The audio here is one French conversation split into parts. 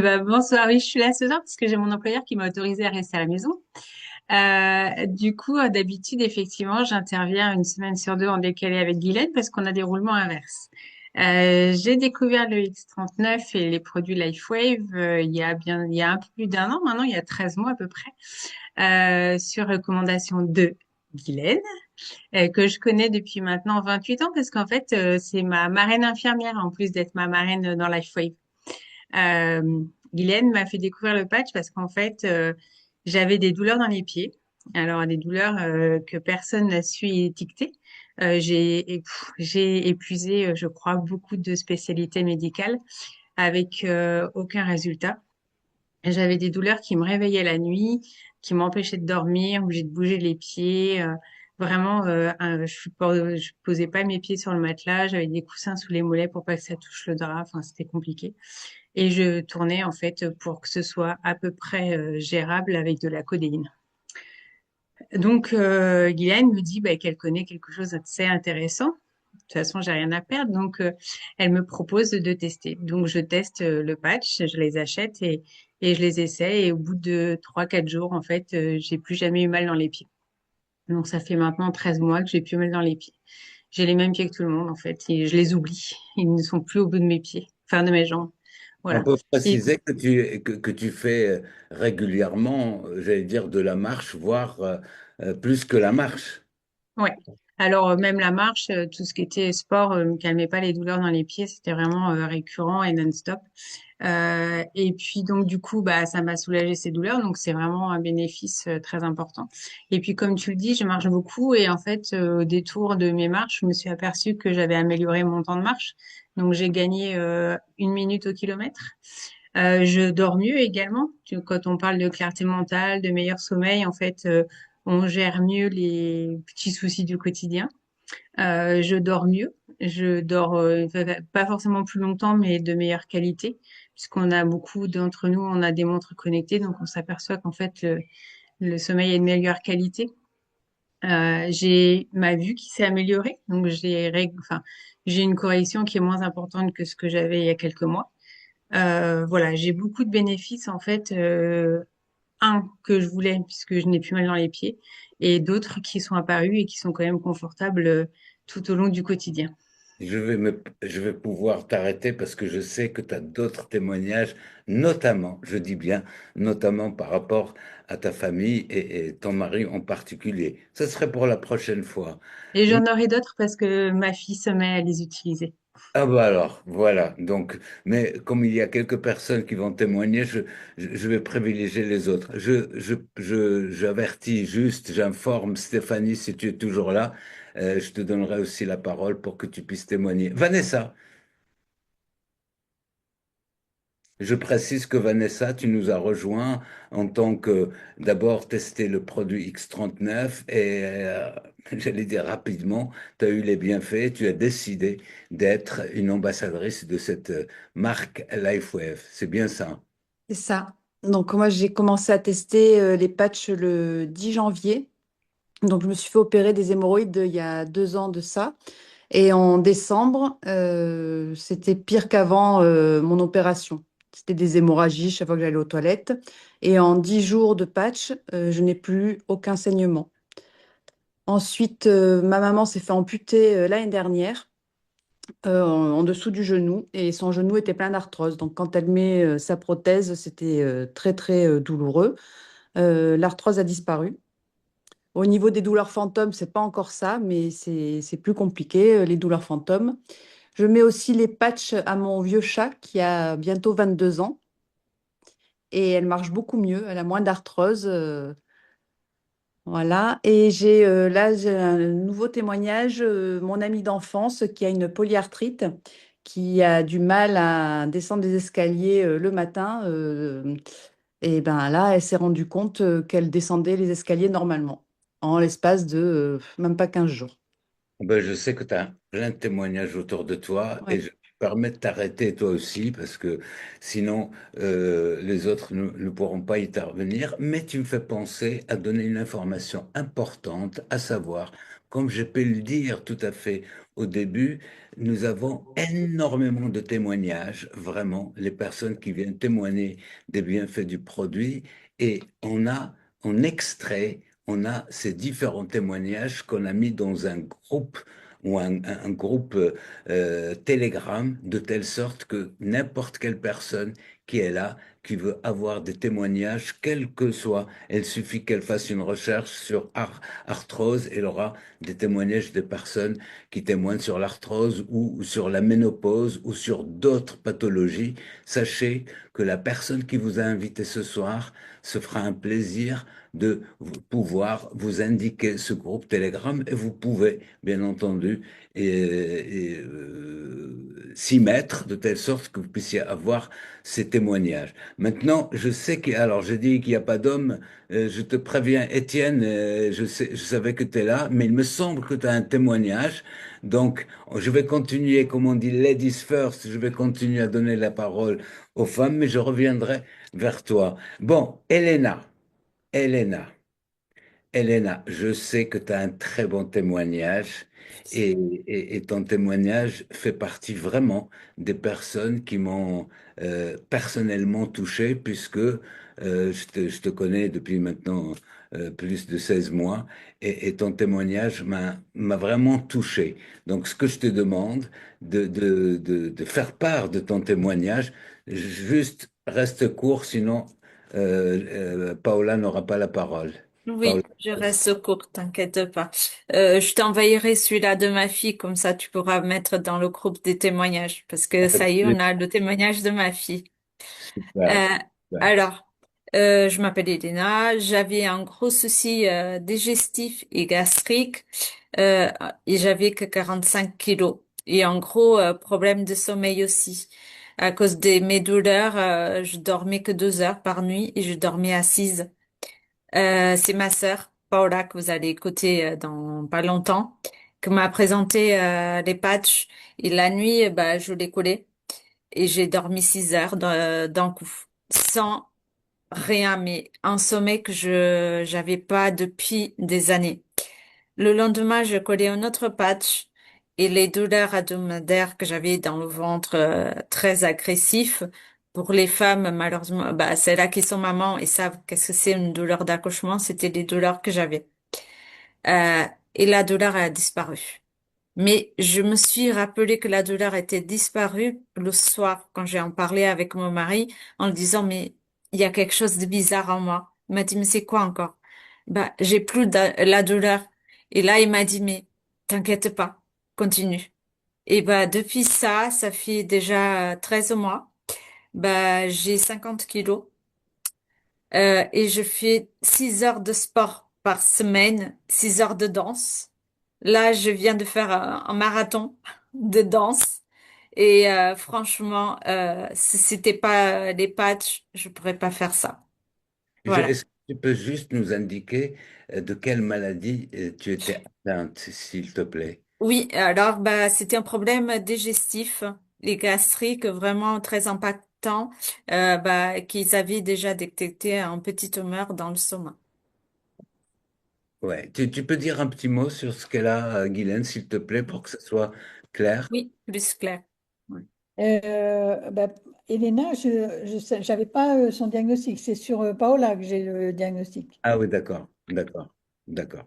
Bonsoir, oui, je suis là ce soir parce que j'ai mon employeur qui m'a autorisé à rester à la maison. D'habitude, effectivement, j'interviens une semaine sur deux en décalé avec Guylaine parce qu'on a des roulements inverses. J'ai découvert le X39 et les produits LifeWave il y a un peu plus d'un an maintenant, il y a 13 mois à peu près, sur recommandation de Guylaine, que je connais depuis maintenant 28 ans parce qu'en fait, c'est ma marraine infirmière en plus d'être ma marraine dans LifeWave. Euh, Guylaine m'a fait découvrir le patch parce qu'en fait, j'avais des douleurs dans les pieds. Alors, des douleurs que personne n'a su étiqueter. J'ai épuisé, je crois, beaucoup de spécialités médicales avec aucun résultat. J'avais des douleurs qui me réveillaient la nuit, qui m'empêchaient de dormir, où j'ai de bouger les pieds. Vraiment, je posais pas mes pieds sur le matelas. J'avais des coussins sous les mollets pour pas que ça touche le drap. Enfin, c'était compliqué. Et je tournais en fait pour que ce soit à peu près gérable avec de la codéine. Donc Guylaine me dit qu'elle connaît quelque chose d'assez intéressant. De toute façon, j'ai rien à perdre, donc elle me propose de tester. Donc je teste le patch, je les achète et je les essaie. Et au bout de 3, 4 jours, en fait, j'ai plus jamais eu mal dans les pieds. Donc ça fait maintenant 13 mois que j'ai plus mal dans les pieds. J'ai les mêmes pieds que tout le monde en fait, et je les oublie. Ils ne sont plus au bout de mes pieds, enfin de mes jambes. On Voilà. peut Et préciser que tu fais régulièrement, j'allais dire, de la marche, voire plus que la marche. ouais. Alors même la marche, tout ce qui était sport, me calmait pas les douleurs dans les pieds, c'était vraiment récurrent et non-stop. Et puis donc du coup, ça m'a soulagé ces douleurs, donc c'est vraiment un bénéfice très important. Et puis comme tu le dis, je marche beaucoup et en fait, au détour de mes marches, je me suis aperçue que j'avais amélioré mon temps de marche, donc j'ai gagné 1 minute au kilomètre. Je dors mieux également. Quand on parle de clarté mentale, de meilleur sommeil, en fait, on gère mieux les petits soucis du quotidien. Je dors mieux. Je dors pas forcément plus longtemps, mais de meilleure qualité, puisqu'on a beaucoup d'entre nous, on a des montres connectées, donc on s'aperçoit qu'en fait, le sommeil est de meilleure qualité. J'ai ma vue qui s'est améliorée, donc j'ai une correction qui est moins importante que ce que j'avais il y a quelques mois. Voilà, j'ai beaucoup de bénéfices en fait. Un que je voulais puisque je n'ai plus mal dans les pieds et d'autres qui sont apparus et qui sont quand même confortables tout au long du quotidien. Je vais pouvoir t'arrêter parce que je sais que tu as d'autres témoignages, notamment, je dis bien, notamment par rapport à ta famille et ton mari en particulier. Ce serait pour la prochaine fois. Et j'en aurai d'autres parce que ma fille se met à les utiliser. Ah bah alors, voilà. Donc, mais comme il y a quelques personnes qui vont témoigner, je vais privilégier les autres. J'avertis juste, j'informe Stéphanie si tu es toujours là. Je te donnerai aussi la parole pour que tu puisses témoigner. Vanessa, je précise que Vanessa, tu nous as rejoint en tant que d'abord tester le produit X39 et j'allais dire rapidement, tu as eu les bienfaits, tu as décidé d'être une ambassadrice de cette marque LifeWave. C'est bien ça. C'est ça. Donc moi j'ai commencé à tester les patchs le 10 janvier. Donc je me suis fait opérer des hémorroïdes il y a 2 ans de ça. Et en décembre, c'était pire qu'avant mon opération. C'était des hémorragies chaque fois que j'allais aux toilettes. Et en 10 jours de patch, je n'ai plus aucun saignement. Ensuite, ma maman s'est fait amputer l'année dernière en dessous du genou et son genou était plein d'arthrose. Donc quand elle met sa prothèse, c'était très très douloureux. L'arthrose a disparu. Au niveau des douleurs fantômes, c'est pas encore ça, mais c'est plus compliqué, les douleurs fantômes. Je mets aussi les patchs à mon vieux chat qui a bientôt 22 ans et elle marche beaucoup mieux, elle a moins d'arthrose. Voilà. Et j'ai un nouveau témoignage, mon amie d'enfance qui a une polyarthrite, qui a du mal à descendre des escaliers le matin. Et ben là, elle s'est rendue compte qu'elle descendait les escaliers normalement, en l'espace de même pas 15 jours. Ben, je sais que tu as plein de témoignages autour de toi et Ouais. je me permets de t'arrêter toi aussi parce que sinon les autres ne pourront pas y intervenir. Mais tu me fais penser à donner une information importante, à savoir comme j'ai pu le dire tout à fait au début, nous avons énormément de témoignages, vraiment, les personnes qui viennent témoigner des bienfaits du produit, et en extrait, on a ces différents témoignages qu'on a mis dans un groupe ou un groupe Telegram, de telle sorte que n'importe quelle personne qui est là, qui veut avoir des témoignages, quel que soit, il suffit qu'elle fasse une recherche sur arthrose, elle aura des témoignages de personnes qui témoignent sur l'arthrose ou sur la ménopause ou sur d'autres pathologies. Sachez que la personne qui vous a invité ce soir se fera un plaisir de pouvoir vous indiquer ce groupe Telegram, et vous pouvez, bien entendu, s'y mettre de telle sorte que vous puissiez avoir ces témoignages. Maintenant, je sais que, alors j'ai dit qu'il n'y a pas d'homme, je te préviens, Étienne, je savais que tu es là, mais il me semble que tu as un témoignage. Donc, je vais continuer, comme on dit, ladies first, je vais continuer à donner la parole aux femmes, mais je reviendrai vers toi. Bon, Elena. Elena, je sais que tu as un très bon témoignage, et ton témoignage fait partie vraiment des personnes qui m'ont personnellement touché, puisque je te connais depuis maintenant plus de 16 mois, et ton témoignage m'a vraiment touché. Donc ce que je te demande, de faire part de ton témoignage, juste reste court, sinon Paola n'aura pas la parole. Paola. Oui, je reste au cours, t'inquiète pas. Je t'enverrai celui-là de ma fille, comme ça tu pourras mettre dans le groupe des témoignages, parce que ça y est, on a le témoignage de ma fille. Super, Euh, super. alors, je m'appelle Elena, j'avais un gros souci digestif et gastrique, euh, et j'avais que 45 kilos. Et en gros, problème de sommeil aussi. À cause de mes douleurs, je dormais que 2 heures par nuit et je dormais assise. C'est ma sœur, Paola, que vous allez écouter dans pas longtemps, qui m'a présenté les patchs. Et la nuit, bah, je les collais et j'ai dormi 6 heures d'un coup, sans rien, mais un sommeil que je j'avais pas depuis des années. Le lendemain, je collais un autre patch et les douleurs hebdomadaires que j'avais dans le ventre très agressif. Pour les femmes, malheureusement, bah, celles-là qui sont mamans et savent qu'est-ce que c'est une douleur d'accouchement, c'était les douleurs que j'avais. Euh, et la douleur a disparu. Mais je me suis rappelé que la douleur était disparue le soir quand j'ai en parlé avec mon mari en lui disant, mais il y a quelque chose de bizarre en moi. Il m'a dit, mais c'est quoi encore? Bah, j'ai plus la douleur. Et là, il m'a dit, mais t'inquiète pas, continue. Et bah, depuis ça, ça fait déjà 13 mois. Bah, j'ai 50 kilos et je fais 6 heures de sport par semaine, 6 heures de danse. Là, je viens de faire un marathon de danse et franchement, si c'était pas les patchs, je pourrais pas faire ça. Voilà. Est-ce que tu peux juste nous indiquer de quelle maladie tu étais atteinte, s'il te plaît? Oui, alors bah c'était un problème digestif, les gastriques vraiment très impactant, bah qu'ils avaient déjà détecté un petit tumeur dans le stomac. Ouais. Tu peux dire un petit mot sur ce qu'elle a, Guylaine, s'il te plaît, pour que ce soit clair? Oui, plus clair. Oui. Bah, Elena, j'avais pas son diagnostic. C'est sur Paola que j'ai le diagnostic. Ah oui, d'accord, d'accord, d'accord.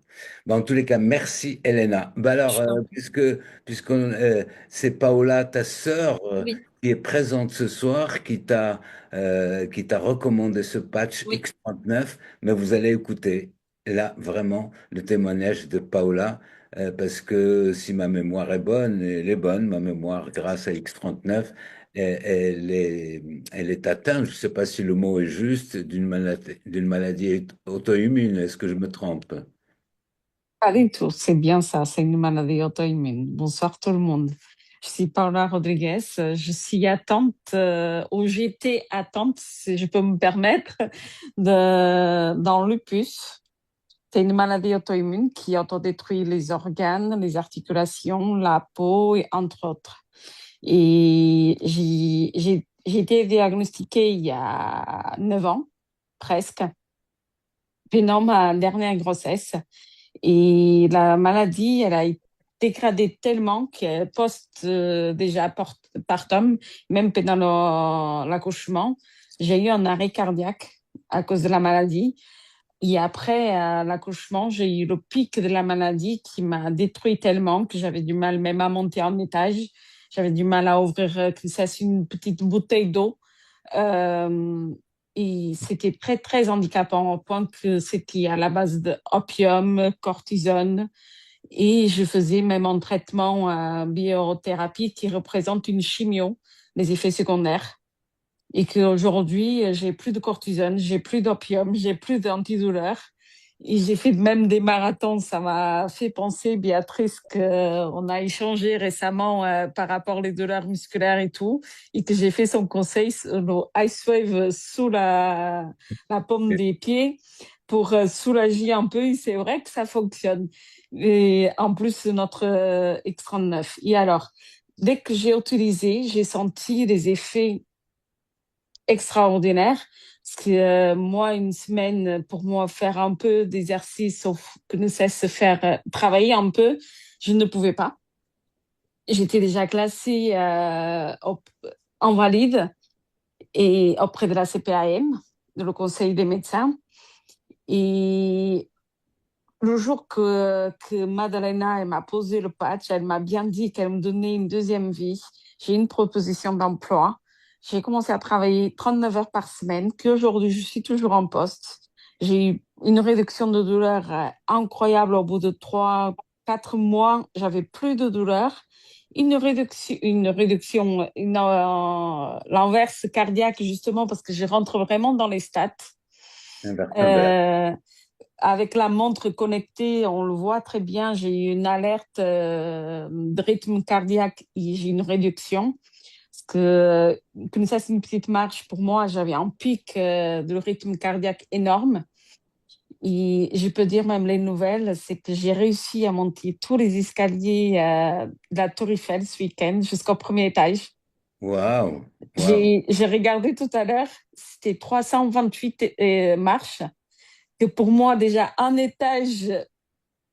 En tous les cas, merci, Elena. Je Alors, t'en prie. c'est Paola, ta sœur, Oui, qui est présente ce soir, qui t'a recommandé ce patch oui. X39, mais vous allez écouter là vraiment le témoignage de Paola, parce que si ma mémoire est bonne, elle est bonne, ma mémoire, grâce à X39, elle est atteinte, je ne sais pas si le mot est juste, d'une maladie auto-immune. Est-ce que je me trompe? Pas du tout, c'est bien ça, c'est une maladie auto-immune. Bonsoir tout le monde. Je suis Paula Rodriguez, je suis attente, ou j'étais attente, si je peux me permettre, dans lupus. C'est une maladie auto-immune qui autodétruit les organes, les articulations, la peau, et entre autres. Et j'ai été diagnostiquée il y a 9 ans, presque, pendant ma dernière grossesse. Et la maladie, elle a été dégradée tellement que déjà partum, même pendant l'accouchement, j'ai eu un arrêt cardiaque à cause de la maladie. Et après l'accouchement, j'ai eu le pic de la maladie qui m'a détruit tellement que j'avais du mal même à monter en étage. J'avais du mal à ouvrir que ça, c'est une petite bouteille d'eau. Euh, et c'était très, très handicapant au point que c'était à la base d'opium, cortisone. Et je faisais même un traitement biothérapie qui représente une chimio, les effets secondaires. Et qu'aujourd'hui, j'ai plus de cortisone, j'ai plus d'opium, j'ai plus d'antidouleur. Et j'ai fait même des marathons. Ça m'a fait penser, Béatrice, qu'on a échangé récemment par rapport aux douleurs musculaires et tout, et que j'ai fait son conseil, le Ice Wave sous la paume des pieds pour soulager un peu. Et c'est vrai que ça fonctionne. Et en plus, notre X39. Et alors, dès que j'ai utilisé, j'ai senti les effets extraordinaire. Parce que moi, une semaine, pour moi, faire un peu d'exercice, sauf que ne cesse faire travailler un peu, je ne pouvais pas. J'étais déjà classée en valide et auprès de la CPAM, de le Conseil des médecins. Et le jour que Madalena elle m'a posé le patch, elle m'a bien dit qu'elle me donnait une deuxième vie. J'ai une proposition d'emploi. J'ai commencé à travailler 39 heures par semaine, qu'aujourd'hui, je suis toujours en poste. J'ai eu une réduction de douleur incroyable au bout de 3, 4 mois. J'avais plus de douleur. L'inverse cardiaque, justement, parce que je rentre vraiment dans les stats. Invertembert. Euh, Avec la montre connectée, on le voit très bien. J'ai eu une alerte de rythme cardiaque et j'ai une réduction. Parce que, comme ça, c'est une petite marche pour moi. J'avais un pic de rythme cardiaque énorme. Et je peux dire même les nouvelles, c'est que j'ai réussi à monter tous les escaliers de la Tour Eiffel ce week-end jusqu'au premier étage. Waouh, waouh. J'ai regardé tout à l'heure, c'était 328 marches, que pour moi, déjà, un étage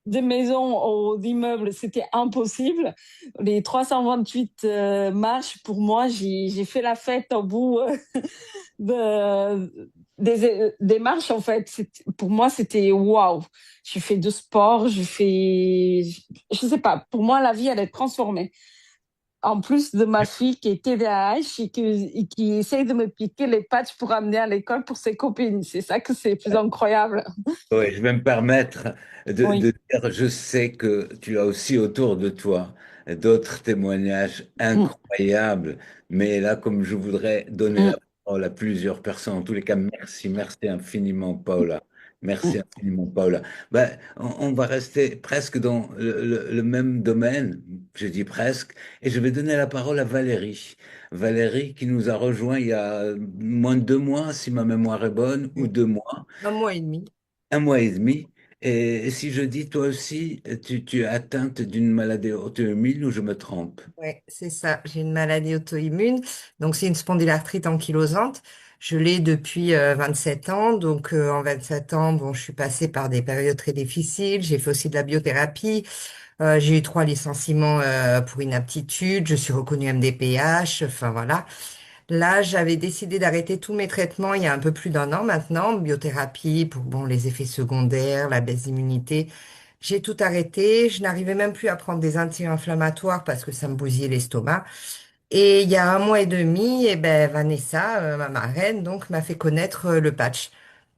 de maison ou d'immeuble, c'était impossible. Les 328 marches, pour moi, j'ai fait la fête au bout des marches, en fait. Pour moi, c'était waouh. Je fais du sport, je sais pas, pour moi, la vie, elle est transformée. En plus de ma fille qui est TDAH et qui essaye de me piquer les pattes pour amener à l'école pour ses copines. C'est ça que c'est plus incroyable. Oui, je vais me permettre de Oui. dire, je sais que tu as aussi autour de toi d'autres témoignages Mm, incroyables, mais là, comme je voudrais donner mm, la parole à plusieurs personnes, en tous les cas, merci, merci infiniment, Paola. Merci mm. infiniment, Paola. Ben, on va rester presque dans le même domaine, je dis presque, et je vais donner la parole à Valérie. Valérie qui nous a rejoint il y a moins de 2 mois, si ma mémoire est bonne, ou 2 mois. 1 mois et demi. 1 mois et demi. Et si je dis, toi aussi, tu es atteinte d'une maladie auto-immune ou je me trompe? Ouais, c'est ça. J'ai une maladie auto-immune. Donc, c'est une spondylarthrite ankylosante. Je l'ai depuis 7 ans. Donc, en 27 ans, bon, je suis passée par des périodes très difficiles. J'ai fait aussi de la biothérapie. J'ai eu 3 licenciements pour inaptitude. Je suis reconnue MDPH. Enfin, voilà. Là, j'avais décidé d'arrêter tous mes traitements il y a un peu plus d'1 an maintenant. Biothérapie pour, bon, les effets secondaires, la baisse d'immunité. J'ai tout arrêté. Je n'arrivais même plus à prendre des anti-inflammatoires parce que ça me bousillait l'estomac. Et il y a 1 mois et demi, eh ben, Vanessa, ma marraine, donc, m'a fait connaître le patch.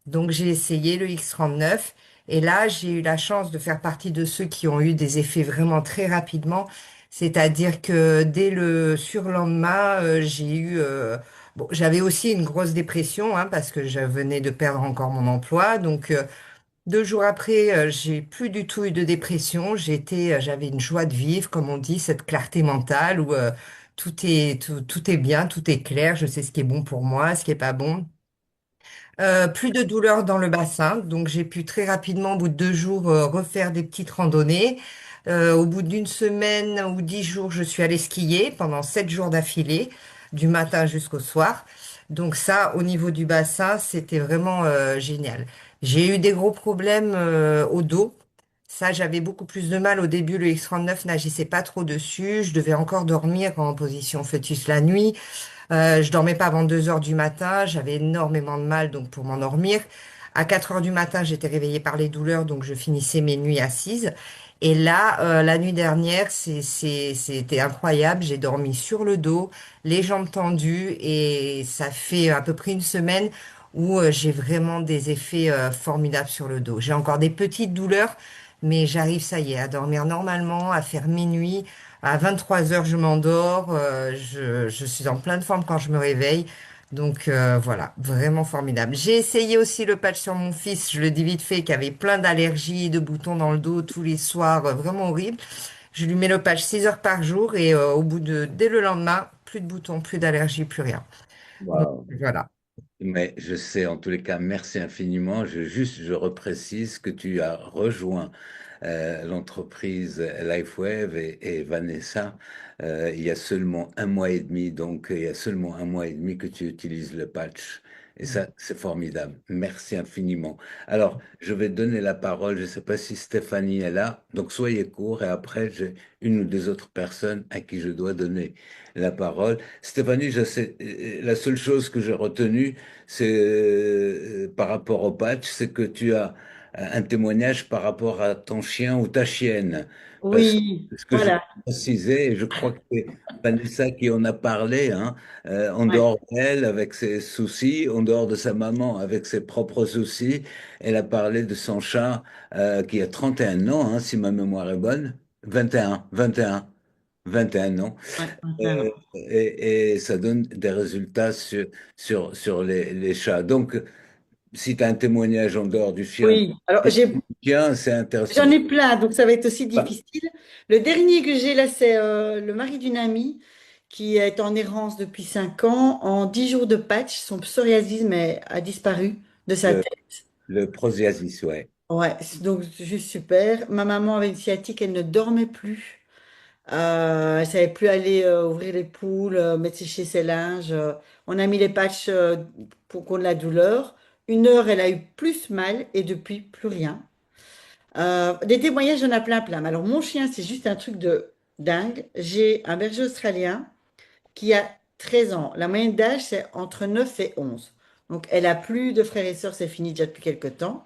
Donc, j'ai essayé le X39. Et là, j'ai eu la chance de faire partie de ceux qui ont eu des effets vraiment très rapidement. C'est-à-dire que dès le surlendemain, j'ai eu... bon, j'avais aussi une grosse dépression, hein, parce que je venais de perdre encore mon emploi. Donc, 2 jours après, j'ai plus du tout eu de dépression. J'avais une joie de vivre, comme on dit, cette clarté mentale où tout est bien, tout est clair. Je sais ce qui est bon pour moi, ce qui est pas bon. Plus de douleur dans le bassin, donc j'ai pu très rapidement, au bout de 2 jours, refaire des petites randonnées. Au bout d'une semaine ou 10 jours, je suis allée skier pendant 7 jours d'affilée, du matin jusqu'au soir. Donc ça, au niveau du bassin, c'était vraiment génial. J'ai eu des gros problèmes au dos. Ça, j'avais beaucoup plus de mal au début. Le X39 n'agissait pas trop dessus. Je devais encore dormir en position fœtus la nuit. Je dormais pas avant 2 heures du matin. J'avais énormément de mal donc pour m'endormir. À 4 heures du matin, j'étais réveillée par les douleurs, donc je finissais mes nuits assises. Et là, la nuit dernière, c'était incroyable. J'ai dormi sur le dos, les jambes tendues, et ça fait à peu près une semaine où j'ai vraiment des effets formidables sur le dos. J'ai encore des petites douleurs, mais j'arrive, ça y est, à dormir normalement, à faire mes nuits. À 23 heures, je m'endors. Je suis en pleine forme quand je me réveille. Donc voilà, vraiment formidable. J'ai essayé aussi le patch sur mon fils, je le dis vite fait, qui avait plein d'allergies, de boutons dans le dos tous les soirs, vraiment horrible. Je lui mets le patch 6 heures par jour et dès le lendemain, plus de boutons, plus d'allergies, plus rien. Donc Wow. voilà. Mais je sais, en tous les cas, merci infiniment. Je reprécise que tu as rejoint l'entreprise LifeWave et Vanessa il y a seulement un mois et demi. Donc, il y a seulement un mois et demi que tu utilises le patch. Et ça, c'est formidable. Merci infiniment. Alors, je vais donner la parole. Je ne sais pas si Stéphanie est là. Donc, soyez court et après, j'ai une ou deux autres personnes à qui je dois donner la parole. Stéphanie, je sais, la seule chose que j'ai retenue, c'est par rapport au patch, c'est que tu as un témoignage par rapport à ton chien ou ta chienne. Parce que Oui, ce que je voilà. précisais, et je crois que c'est Vanessa qui en a parlé, hein, en Ouais. dehors d'elle, avec ses soucis, en dehors de sa maman, avec ses propres soucis, elle a parlé de son chat qui a 31 ans, hein, si ma mémoire est bonne. 21 ans. Ouais, vraiment. Et ça donne des résultats sur les chats. Donc, si tu as un témoignage en dehors du chien, Oui, alors du chien, c'est j'en intéressant. ai plein, donc ça va être aussi Ah, difficile. Le dernier que j'ai là, c'est le mari d'une amie qui est en errance depuis 5 ans. En 10 jours de patch, son psoriasis a disparu de sa Le, tête. le prosiasis, ouais. Ouais, c'est donc juste super. Ma maman avait une sciatique, elle ne dormait plus. Elle savait plus aller ouvrir les poules, mettre sécher ses linges. On a mis les patchs pour contre la douleur. 1 heure, elle a eu plus mal et depuis, plus rien. Des témoignages, j'en ai plein, plein. Mais alors, mon chien, c'est juste un truc de dingue. J'ai un berger australien qui a 13 ans. La moyenne d'âge, c'est entre 9 et 11. Donc, elle a plus de frères et sœurs, c'est fini déjà depuis quelques temps.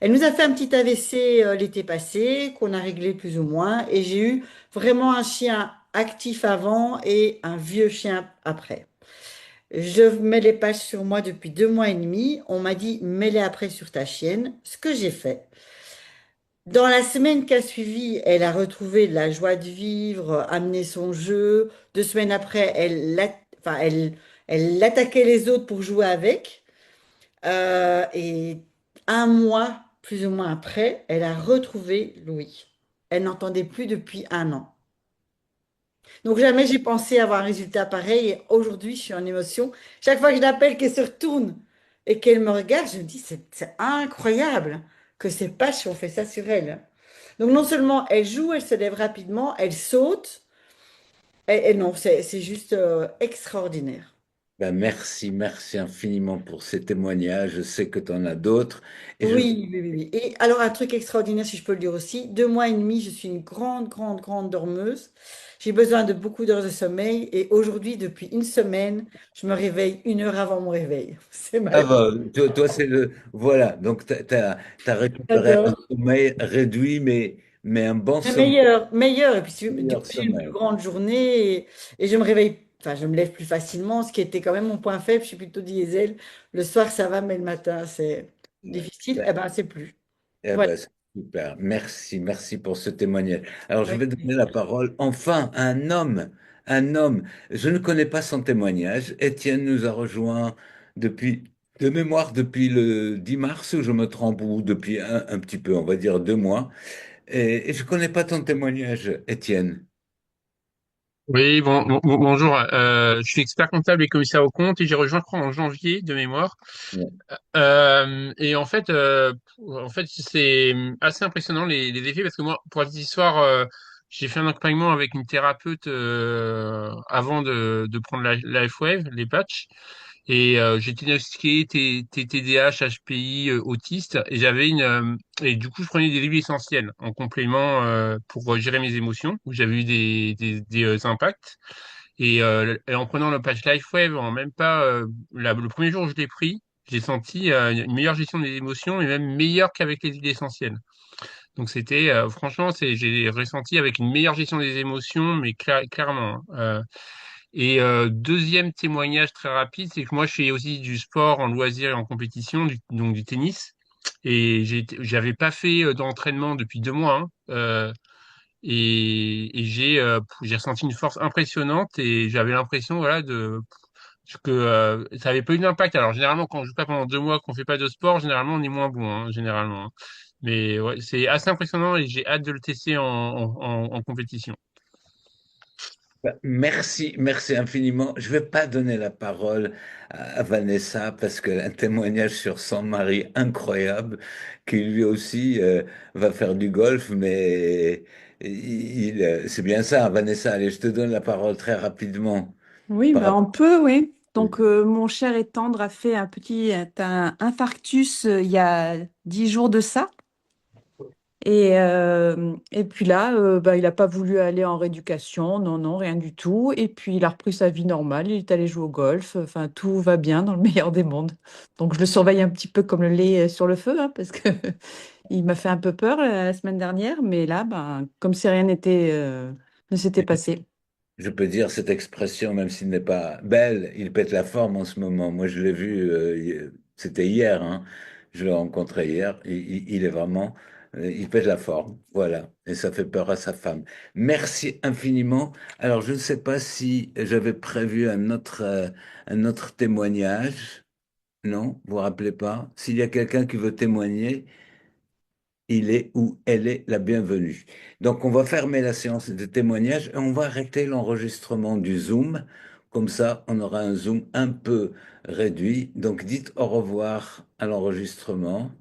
Elle nous a fait un petit AVC l'été passé, qu'on a réglé plus ou moins. Et j'ai eu vraiment un chien actif avant et un vieux chien après. Je mets les pages sur moi depuis 2 mois et demi. On m'a dit, mets-les après sur ta chienne. Ce que j'ai fait. Dans la semaine qui a suivi, elle a retrouvé de la joie de vivre, amené son jeu. 2 semaines après, enfin, elle attaquait les autres pour jouer avec. Et un mois, plus ou moins après, elle a retrouvé Louis. Elle n'entendait plus depuis 1 an. Donc jamais j'ai pensé avoir un résultat pareil. Et aujourd'hui, je suis en émotion. Chaque fois que je l'appelle, qu'elle se retourne et qu'elle me regarde, je me dis, c'est incroyable que c'est pas si on fait ça sur elle. Donc non seulement elle joue, elle se lève rapidement, elle saute, et non, c'est juste extraordinaire. Ben, merci infiniment pour ces témoignages. Je sais que tu en as d'autres. Et je Oui, oui, oui, oui. Et alors un truc extraordinaire, si je peux le dire aussi, 2 mois et demi, je suis une grande, grande, grande dormeuse. J'ai besoin de beaucoup d'heures de sommeil et aujourd'hui, depuis une semaine, je me réveille 1 heure avant mon réveil. C'est ça mal. va. Toi, c'est le. Voilà. Donc, tu as récupéré un J'adore. sommeil réduit, mais un bon Mais sommeil, meilleur, meilleur. Et puis du coup, meilleur j'ai une plus sommeil. grande journée et je me réveille, enfin, je me lève plus facilement, ce qui était quand même mon point faible. Je suis plutôt diesel. Le soir, ça va, mais le matin, c'est Ouais. difficile. Eh ben, c'est plus. Eh Voilà. ben, c'est super. Merci pour ce témoignage. Alors, je Avec vais donner la plaisir. parole enfin à un homme. Un homme. Je ne connais pas son témoignage. Étienne nous a rejoint depuis, de mémoire, depuis le 10 mars, ou je me trompe, ou depuis un petit peu, on va dire 2 mois. Et je ne connais pas ton témoignage, Étienne. Oui, bonjour. Je suis expert comptable et commissaire aux comptes et j'ai rejoint, je crois, en janvier de mémoire. Et en fait, c'est assez impressionnant les effets parce que moi, pour la petite histoire, j'ai fait un accompagnement avec une thérapeute avant de prendre la F-Wave, les patchs. Et j'étais diagnostiqué TDAH, HPI, autiste, et et du coup je prenais des huiles essentielles en complément pour gérer mes émotions, où j'avais eu des impacts. Et en prenant le patch LifeWave, en même pas le premier jour où je l'ai pris, j'ai senti une meilleure gestion des émotions et même meilleure qu'avec les huiles essentielles. Donc c'était franchement, j'ai ressenti avec une meilleure gestion des émotions, mais clairement, hein. Deuxième témoignage très rapide, c'est que moi je fais aussi du sport en loisir et en compétition, donc du tennis. Et j'avais pas fait d'entraînement depuis 2 mois, hein. Et j'ai ressenti une force impressionnante et j'avais l'impression voilà que ça avait pas eu d'impact. Alors généralement quand on joue pas pendant 2 mois, qu'on fait pas de sport, généralement on est moins bon, hein, généralement, hein. Mais ouais, c'est assez impressionnant et j'ai hâte de le tester en compétition. Bah, merci, merci infiniment. Je vais pas donner la parole à Vanessa parce qu'elle a un témoignage sur son mari incroyable qui lui aussi va faire du golf, mais c'est bien ça, Vanessa. Allez, je te donne la parole très rapidement. Oui, Par bah rapport- on peut, oui. Donc, mon cher et tendre a fait un infarctus il y a 10 jours de ça. Et puis là, bah, il n'a pas voulu aller en rééducation, non, non, rien du tout. Et puis il a repris sa vie normale, il est allé jouer au golf, enfin tout va bien dans le meilleur des mondes. Donc je le surveille un petit peu comme le lait sur le feu, hein, parce que il m'a fait un peu peur la semaine dernière, mais là, ben, comme si rien ne s'était passé. Je peux dire cette expression, même s'il n'est pas belle, il pète la forme en ce moment. Moi, je l'ai vu, c'était hier, hein. Je l'ai rencontré hier. Il est vraiment, il pète la forme. Voilà. Et ça fait peur à sa femme. Merci infiniment. Alors, je ne sais pas si j'avais prévu un autre témoignage. Non, vous vous rappelez pas? S'il y a quelqu'un qui veut témoigner, il est ou elle est la bienvenue. Donc, on va fermer la séance de témoignage et on va arrêter l'enregistrement du Zoom. Comme ça, on aura un Zoom un peu réduit. Donc, dites au revoir à l'enregistrement.